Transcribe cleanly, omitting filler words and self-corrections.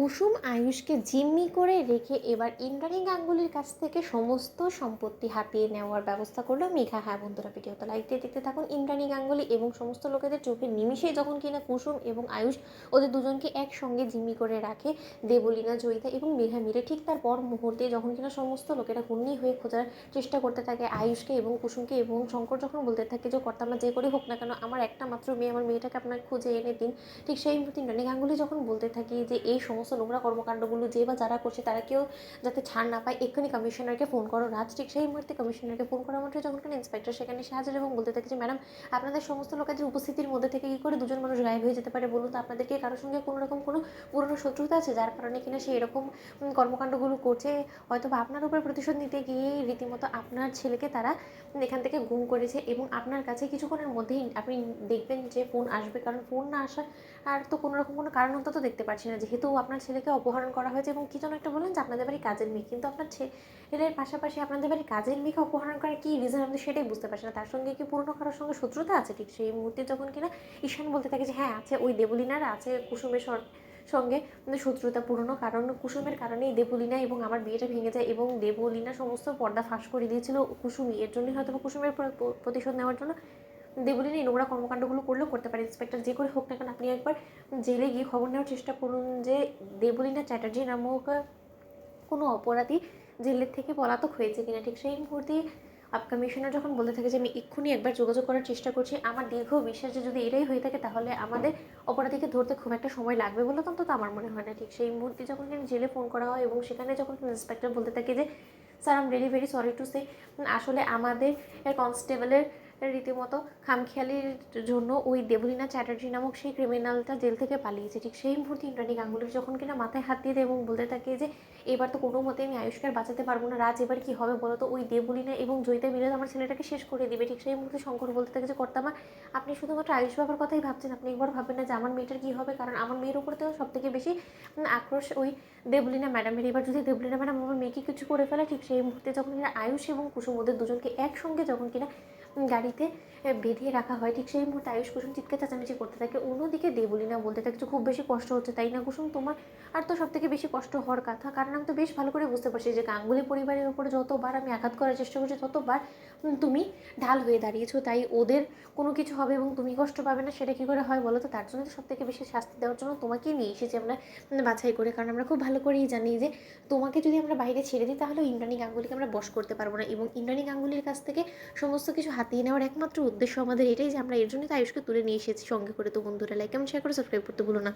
কুসুম আয়ুষকে জিম্মি করে রেখে এবার ইন্দ্রাণী গাঙ্গুলির কাছ থেকে সমস্ত সম্পত্তি হাতিয়ে নেওয়ার ব্যবস্থা করলো মেঘা। হ্যাঁ বন্ধুরা, ভিডিওটা লাইক দিয়ে দেখতে থাকুন। ইন্দ্রাণী গাঙ্গুলি এবং সমস্ত লোকেদের চোখের নিমিষেই যখন কিনা কুসুম এবং আয়ুষ ওদের দুজনকে একসঙ্গে জিম্মি করে রাখে দেবলীনা, জয়িতা এবং মেঘা মিলে, ঠিক তার পর মুহূর্তে যখন কিনা সমস্ত লোকেরা হুন্নি হয়ে খোঁজার চেষ্টা করতে থাকে আয়ুষকে এবং কুসুমকে, এবং শঙ্কর যখন বলতে থাকে যে কর্তামা যে করে হোক না কেন আমার একটা মাত্র মেয়ে, আমার মেয়েটাকে আপনার খুঁজে এনে দিন, ঠিক সেই মুহূর্তে ইন্দ্রাণী গাঙ্গুলি যখন বলতে থাকি যে এই সমস্ত নোংরা কর্মকাণ্ডগুলো যে বা যারা করছে তারা কেউ যাতে ছাড় না পায়, এক্ষুনি কমিশনারকে ফোন করো রাজ। ঠিক সেই মুহূর্তে কমিশনারকে ফোন করা মাত্র যখন কিনা ইন্সপেক্টর সেখানে এসে হাজির এবং বলতে থাকে যে ম্যাডাম, আপনাদের সমস্ত লোকের উপস্থিতির মধ্যে থেকে কী করে দুজন মানুষ গায়েব হয়ে যেতে পারে বলুন তো? আপনাদেরকে কারোর সঙ্গে কোনো রকম কোনো পুরনো শত্রুতা আছে যার কারণে কিনা সে এরকম কর্মকাণ্ডগুলো করছে? হয়তো বা আপনার উপর প্রতিশোধ নিতে গিয়ে রীতিমতো আপনার ছেলেকে তারা এখান থেকে গুম করেছে, এবং আপনার কাছে কিছুক্ষণের মধ্যেই আপনি দেখবেন যে ফোন আসবে, কারণ ফোন না আসা আর তো কোনো রকম কোনো কারণ অন্তত দেখতে পাচ্ছি না, যেহেতু আপনার ছেলেকে অপহরণ করা হয়েছে। এবং কি যেন একটা বললেন যে আপনাদের বাড়ি কাজের মেয়ে, কিন্তু আপনার ছেলের পাশাপাশি আপনাদের বাড়ি কাজের মেয়েকে অপহরণ করার কী রিজন আপনি সেটাই বুঝতে পারছেন না। তার সঙ্গে কি পুরনো কারোর সঙ্গে শত্রুতা আছে? ঠিক সেই মুহূর্তে যখন কিনা ঈশান বলতে থাকে যে হ্যাঁ আছে, ওই দেবলীনার আছে কুসুমের সঙ্গে শত্রুতা পুরনো, কারণ কুসুমের কারণেই দেবলীনা এবং আমার বিয়েটা ভেঙে যায়, এবং দেবলীনা সমস্ত পর্দা ফাঁস করে দিয়েছিল কুসুমই, এর জন্যই হয়তো কুসুমের প্রতিশোধ নেওয়ার জন্য দেবলীনা এই নোংরা কর্মকাণ্ডগুলো করলেও করতে পারে। ইন্সপেক্টর যে করে হোক না কেন আপনি একবার জেলে গিয়ে খবর নেওয়ার চেষ্টা করুন যে দেবলীনা চ্যাটার্জি নামক কোনো অপরাধী জেলের থেকে পলাতক হয়েছে কিনা। ঠিক সেই মুহূর্তে কমিশনার যখন বলতে থাকে যে আমি এক্ষুনি একবার যোগাযোগ করার চেষ্টা করছি, আমার দীর্ঘ বিশ্বাস যে যদি এটাই হয়ে থাকে তাহলে আমাদের অপরাধীকে ধরতে খুব একটা সময় লাগবে বলে তো আমার মনে হয় না। ঠিক সেই মুহূর্তে যখন জেলে ফোন করা হয় এবং সেখানে যখন ইন্সপেক্টর বলতে থাকে যে sir am very very sorry to say, আসলে আমাদের কনস্টেবলের রীতিমতো খামখেয়ালির জন্য ওই দেবলীনা চ্যাটার্জি নামক সেই ক্রিমিনালটা জেল থেকে পালিয়েছে। ঠিক সেই মুহূর্তে ইন্দ্রাণী গাঙ্গুলির যখন কিনা মাথায় হাত দিয়ে দেয় এবং বলতে থাকে যে এবার তো কোনো মতে আমি আয়ুষ্কে বাঁচাতে পারবো না রাজ, এবার কী হবে বলো তো? ওই দেবলীনা এবং জয়িতা মিলে আমার ছেলেটাকে শেষ করে দিবে। ঠিক সেই মুহূর্তে শঙ্কর বলতে থাকে যে কর্তামা, আপনি শুধুমাত্র আয়ুষ বাবার কথাই ভাবছেন, আপনি একবার ভাববেন না যে আমার মেয়েটার কী হবে? কারণ আমার মেয়ের উপর তো সব থেকে বেশি আক্রোশ ওই দেবলীনা ম্যাডামের। এবার যদি দেবলীনা ম্যাডাম আমার মেয়েকে কিছু করে ফেলে, ঠিক সেই মুহূর্তে যখন কিনা আয়ুষ এবং কুসুম ওদের দুজনকে একসঙ্গে যখন কিনা গাড়িতে বেঁধে রাখা হয়, ঠিক সেই মুহূর্তে আয়ুষ কুসুম চিৎকার চেঁচামেচি করতে থাকে। অন্যদিকে দেবলীনা বলতে থাকে যে খুব বেশি কষ্ট হচ্ছে তাই না কুসুম তোমার? আর তো সব থেকে বেশি কষ্ট হওয়ার কথা, কারণ আমি তো বেশ ভালো করে বুঝতে পারছি যে গাঙ্গুলি পরিবারের উপরে যতবার আমি আঘাত করার চেষ্টা করছি ততবার তুমি ঢাল হয়ে দাঁড়িয়েছো, তাই ওদের কোনো কিছু হবে এবং তুমি কষ্ট পাবে না সেটা কী করে হয় বলো তো? তার জন্য তো সব থেকে বেশি শাস্তি দেওয়ার জন্য তোমাকেই নিয়ে এসেছি আমরা বাছাই করে, কারণ আমরা খুব ভালো করেই জানি যে তোমাকে যদি আমরা বাইরে ছেড়ে দিই তাহলে ইন্দ্রাণী গাঙ্গুলিকে আমরা বশ করতে পারবো না, এবং ইন্দ্রাণী গাঙ্গুলির কাছ থেকে সমস্ত কিছু হাতিয়ে নেওয়ার একমাত্র উদ্দেশ্য আমাদের এটাই যে আমরা এর জন্যই তো আয়ুষকে তুলে নিয়ে এসেছি সঙ্গে করে। তো বন্ধুরা লাইক কমেন্ট শেয়ার করে সাবস্ক্রাইব করতে ভুলো না।